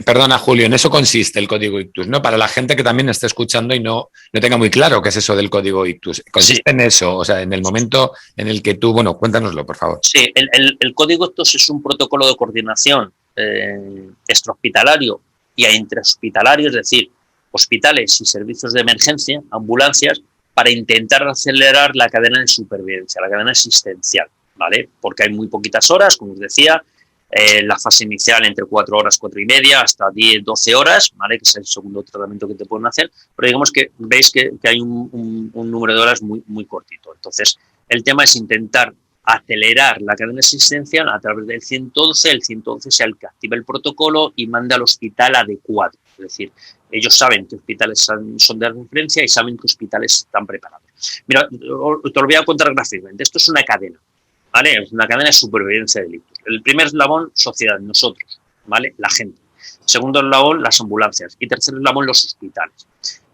Speaker 2: Perdona, Julio, en eso consiste el código ictus, ¿no? Para la gente que también esté escuchando y no tenga muy claro qué es eso del código ictus. Consiste en eso, o sea, en el momento en el que tú, cuéntanoslo, por favor.
Speaker 3: Sí, el código ictus es un protocolo de coordinación extrahospitalario y intrahospitalario, es decir, hospitales y servicios de emergencia, ambulancias, para intentar acelerar la cadena de supervivencia, la cadena asistencial, ¿vale? Porque hay muy poquitas horas, como os decía, la fase inicial entre 4 horas, 4 y media, hasta 10, 12 horas, ¿vale?, que es el segundo tratamiento que te pueden hacer, pero digamos que veis que hay un número de horas muy, muy cortito. Entonces, el tema es intentar acelerar la cadena asistencial a través del 112, el 112 sea el que activa el protocolo y manda al hospital adecuado. Es decir, ellos saben qué hospitales son de referencia y saben qué hospitales están preparados. Mira, te lo voy a contar gráficamente. Esto es una cadena, ¿vale? Es una cadena de supervivencia del ictus. El primer eslabón, sociedad, nosotros, ¿vale?, la gente. Segundo eslabón, las ambulancias. Y tercer eslabón, los hospitales.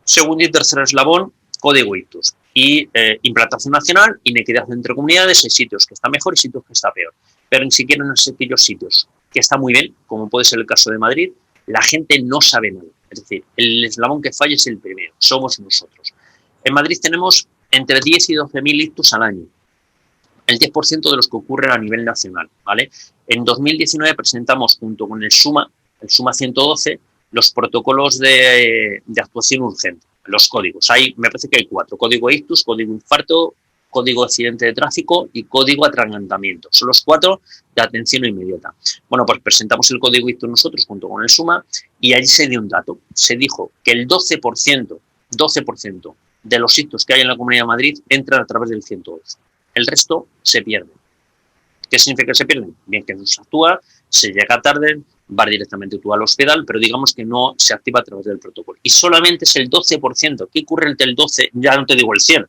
Speaker 3: Segundo y tercer eslabón, código ictus. Y implantación nacional, inequidad entre comunidades, hay sitios que está mejor y sitios que está peor. Pero ni siquiera en aquellos sitios que está muy bien, como puede ser el caso de Madrid, la gente no sabe nada. Es decir, el eslabón que falla es el primero, somos nosotros. En Madrid tenemos entre 10 y 12.000 ictus al año, el 10% de los que ocurren a nivel nacional, ¿vale? En 2019 presentamos junto con el SUMA 112, los protocolos de actuación urgente, los códigos. Me parece que hay 4, código ictus, código infarto, código accidente de tráfico y código atragantamiento. Son los 4 de atención inmediata. Bueno, pues presentamos el código ictus nosotros junto con el SUMA y allí se dio un dato. Se dijo que el 12% de los ictus que hay en la Comunidad de Madrid entran a través del 112. El resto se pierde. ¿Qué significa que se pierden? Bien, que no se actúa, se llega tarde, va directamente tú al hospital, pero digamos que no se activa a través del protocolo. Y solamente es el 12%. ¿Qué ocurre entre el 12? Ya no te digo el 100.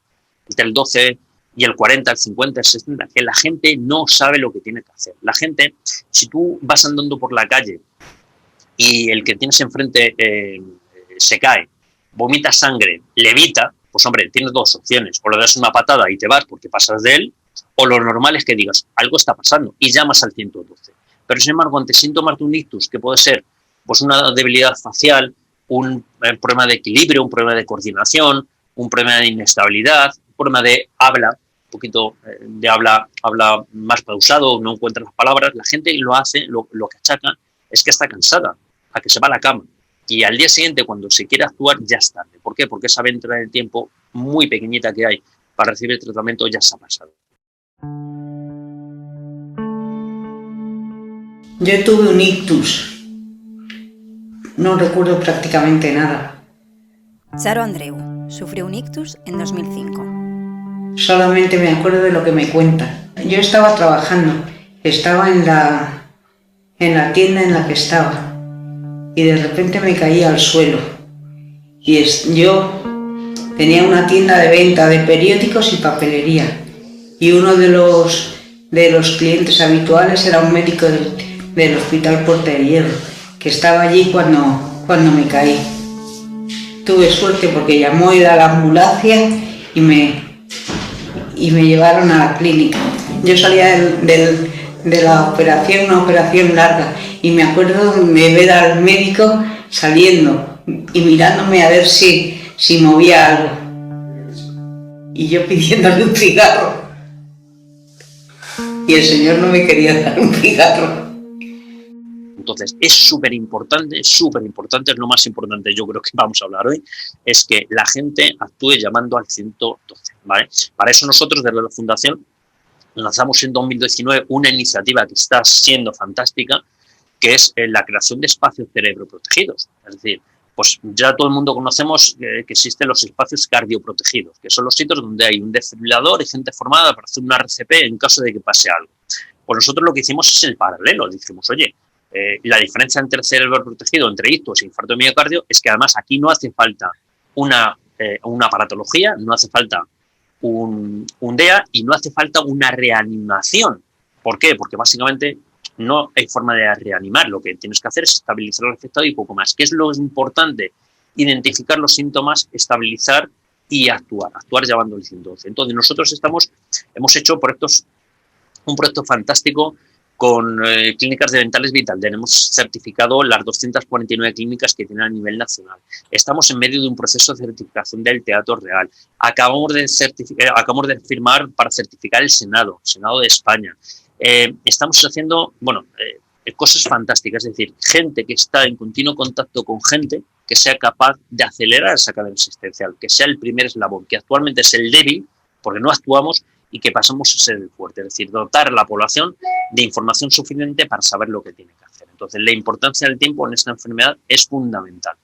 Speaker 3: Entre el 12 y el 40, el 50, el 60, que la gente no sabe lo que tiene que hacer. La gente, si tú vas andando por la calle y el que tienes enfrente se cae, vomita sangre, levita, pues hombre, tienes 2 opciones. O le das una patada y te vas porque pasas de él, o lo normal es que digas, algo está pasando, y llamas al 112. Pero sin embargo, ante síntomas de un ictus, que puede ser pues una debilidad facial, un problema de equilibrio, un problema de coordinación, un problema de inestabilidad, problema de habla, un poquito de habla más pausado, no encuentra las palabras, la gente lo hace, lo que achaca es que está cansada, a que se va a la cama. Y al día siguiente, cuando se quiere actuar, ya es tarde. ¿Por qué? Porque esa ventana de tiempo muy pequeñita que hay para recibir el tratamiento ya se ha pasado.
Speaker 8: Yo tuve un ictus. No recuerdo prácticamente nada.
Speaker 5: Charo Andreu sufrió un ictus en 2005.
Speaker 8: Solamente me acuerdo de lo que me cuentan. Yo estaba trabajando, estaba en la tienda en la que estaba y de repente me caí al suelo. Y yo tenía una tienda de venta de periódicos y papelería y uno de los clientes habituales era un médico del Hospital Puerta de Hierro, que estaba allí cuando me caí. Tuve suerte porque llamó a la ambulancia y me llevaron a la clínica. Yo salía de la operación, una operación larga, y me acuerdo de ver al médico saliendo y mirándome a ver si movía algo. Y yo pidiéndole un cigarro. Y el señor no me quería dar un cigarro.
Speaker 3: Entonces, es súper importante, es lo más importante, yo creo que vamos a hablar hoy, es que la gente actúe llamando al 112, ¿vale? Para eso nosotros, desde la Fundación, lanzamos en 2019 una iniciativa que está siendo fantástica, que es la creación de espacios cerebroprotegidos. Es decir, pues ya todo el mundo conocemos que existen los espacios cardioprotegidos, que son los sitios donde hay un desfibrilador y gente formada para hacer una RCP en caso de que pase algo. Pues nosotros lo que hicimos es el paralelo. Dijimos, oye, la diferencia entre el cerebro protegido, entre ictus e infarto de miocardio, es que además aquí no hace falta una aparatología, no hace falta un DEA y no hace falta una reanimación. ¿Por qué? Porque básicamente no hay forma de reanimar. Lo que tienes que hacer es estabilizar al afectado y poco más. ¿Qué es lo importante? Identificar los síntomas, estabilizar y actuar llamando al 112. Entonces nosotros hemos hecho un proyecto fantástico con clínicas de Dentales Vital. Tenemos certificado las 249 clínicas que tienen a nivel nacional. Estamos en medio de un proceso de certificación del Teatro Real. Acabamos de firmar para certificar el Senado de España. Estamos haciendo, cosas fantásticas, es decir, gente que está en continuo contacto con gente que sea capaz de acelerar esa cadena asistencial, que sea el primer eslabón, que actualmente es el débil, porque no actuamos, y que pasamos a ser el fuerte, es decir, dotar a la población de información suficiente para saber lo que tiene que hacer. Entonces, la importancia del tiempo en esta enfermedad es fundamental.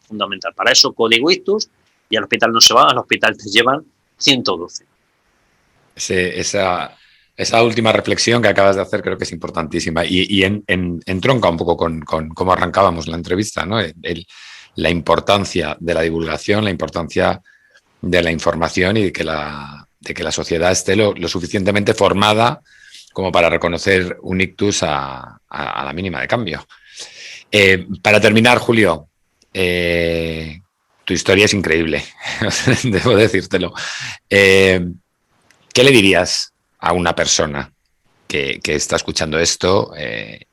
Speaker 3: Para eso, código ictus, y al hospital no se va, al hospital te llevan 112.
Speaker 2: Esa última reflexión que acabas de hacer creo que es importantísima y entronca un poco con cómo arrancábamos la entrevista, ¿no? La importancia de la divulgación, la importancia de la información y de que la sociedad esté lo suficientemente formada como para reconocer un ictus a la mínima de cambio. Para terminar, Julio, tu historia es increíble, debo decírtelo. ¿Qué le dirías a una persona que está escuchando esto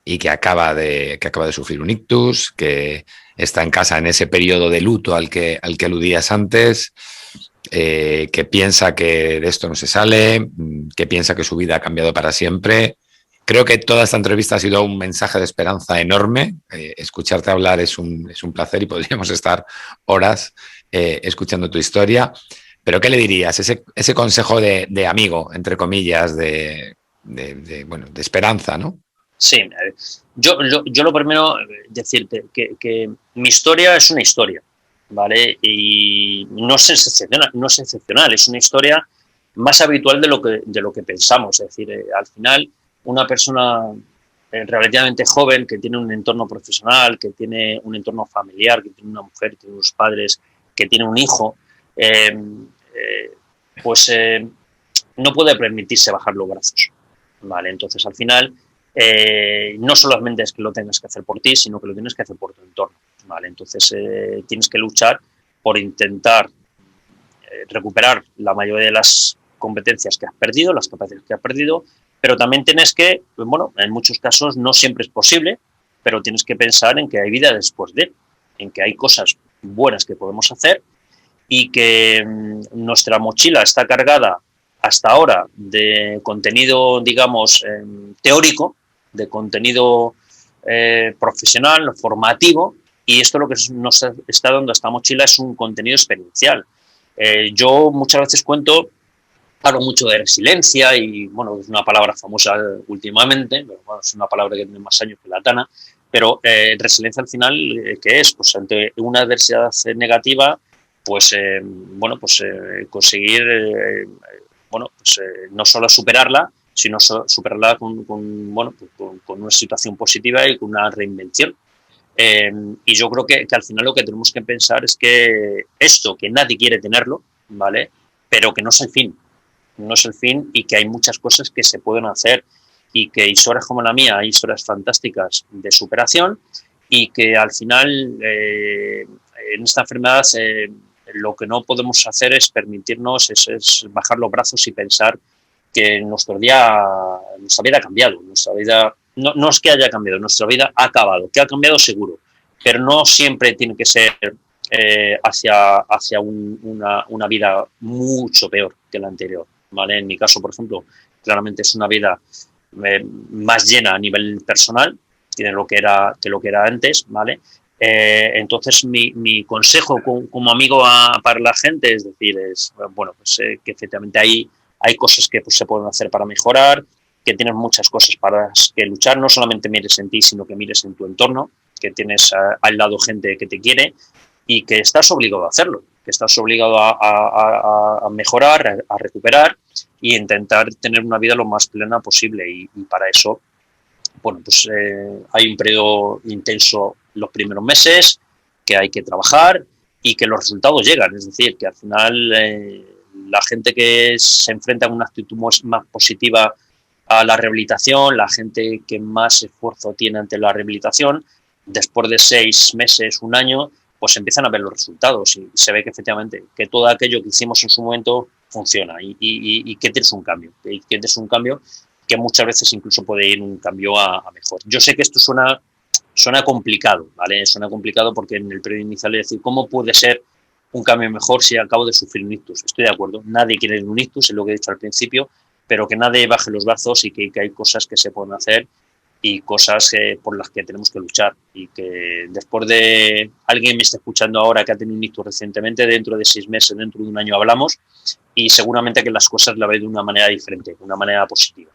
Speaker 2: y que acaba de sufrir un ictus, que está en casa en ese periodo de luto al que aludías antes, que piensa que de esto no se sale, que piensa que su vida ha cambiado para siempre? Creo que toda esta entrevista ha sido un mensaje de esperanza enorme. Escucharte hablar es un placer y podríamos estar horas escuchando tu historia. Pero ¿qué le dirías? Ese consejo de amigo, entre comillas, de esperanza, ¿no?
Speaker 3: Sí, yo lo primero decirte que mi historia es una historia, ¿vale? Y no es excepcional, es una historia más habitual de lo que pensamos. Es decir, al final, una persona relativamente joven que tiene un entorno profesional, que tiene un entorno familiar, que tiene una mujer, que tiene unos padres, que tiene un hijo, no puede permitirse bajar los brazos, ¿vale? Entonces, al final, no solamente es que lo tengas que hacer por ti, sino que lo tienes que hacer por tu entorno, ¿vale? Entonces, tienes que luchar por intentar recuperar la mayoría de las competencias que has perdido, las capacidades que has perdido, pero también tienes que, en muchos casos no siempre es posible, pero tienes que pensar en que hay vida después en que hay cosas buenas que podemos hacer y que nuestra mochila está cargada hasta ahora de contenido, digamos, teórico, de contenido profesional, formativo, y esto lo que nos está dando esta mochila es un contenido experiencial. Yo muchas veces hablo mucho de resiliencia y, bueno, es una palabra famosa últimamente, pero bueno, es una palabra que tiene más años que la tana, pero resiliencia al final, ¿qué es? Pues ante una adversidad negativa, pues, conseguir, no solo superarla, sino superarla con una situación positiva y con una reinvención. Y yo creo que al final lo que tenemos que pensar es que esto, que nadie quiere tenerlo, ¿vale? Pero que no es el fin. No es el fin y que hay muchas cosas que se pueden hacer y que historias como la mía, hay historias fantásticas de superación y que al final en esta enfermedad lo que no podemos hacer es permitirnos es bajar los brazos y pensar que nuestra vida ha cambiado. Nuestra vida no es que haya cambiado, nuestra vida ha acabado, que ha cambiado seguro, pero no siempre tiene que ser hacia una vida mucho peor que la anterior, ¿vale? En mi caso, por ejemplo, claramente es una vida más llena a nivel personal que lo que era antes, ¿vale? Entonces mi consejo como amigo para la gente es decir, que efectivamente hay cosas que pues, se pueden hacer para mejorar, que tienes muchas cosas para que luchar, no solamente mires en ti, sino que mires en tu entorno, que tienes al lado gente que te quiere y que estás obligado a hacerlo, que estás obligado a mejorar, a recuperar e intentar tener una vida lo más plena posible y para eso, bueno, pues hay un periodo intenso los primeros meses, que hay que trabajar y que los resultados llegan, es decir, que al final la gente que se enfrenta con una actitud más positiva a la rehabilitación, la gente que más esfuerzo tiene ante la rehabilitación, después de 6 meses, 1 año, pues empiezan a ver los resultados y se ve que efectivamente que todo aquello que hicimos en su momento funciona y que tienes un cambio, que muchas veces incluso puede ir un cambio a mejor. Yo sé que esto suena complicado, ¿vale? Suena complicado porque en el periodo inicial es decir, ¿cómo puede ser un cambio mejor si acabo de sufrir un ictus? Estoy de acuerdo, nadie quiere un ictus, es lo que he dicho al principio, pero que nadie baje los brazos y que hay cosas que se pueden hacer y cosas por las que tenemos que luchar y que después de alguien me esté escuchando ahora que ha tenido un ictus recientemente, dentro de 6 meses, dentro de 1 año hablamos y seguramente que las cosas la ve de una manera diferente, de una manera positiva.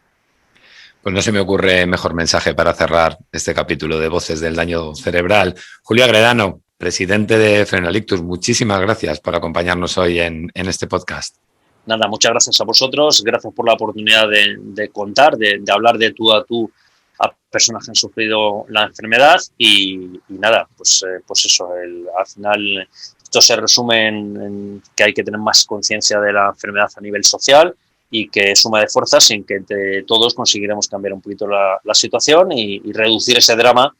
Speaker 2: Pues no se me ocurre mejor mensaje para cerrar este capítulo de Voces del Daño Cerebral. Julio Agredano, presidente de Freno al Ictus, muchísimas gracias por acompañarnos hoy en este podcast.
Speaker 3: Nada, muchas gracias a vosotros, gracias por la oportunidad de contar, de hablar de tú a tú a personas que han sufrido la enfermedad y nada, pues eso, al final esto se resume en que hay que tener más conciencia de la enfermedad a nivel social y que suma de fuerzas en que entre todos conseguiremos cambiar un poquito la situación y reducir ese drama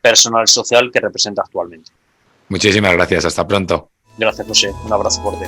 Speaker 3: personal social que representa actualmente.
Speaker 2: Muchísimas gracias, hasta pronto.
Speaker 3: Gracias, José, un abrazo fuerte.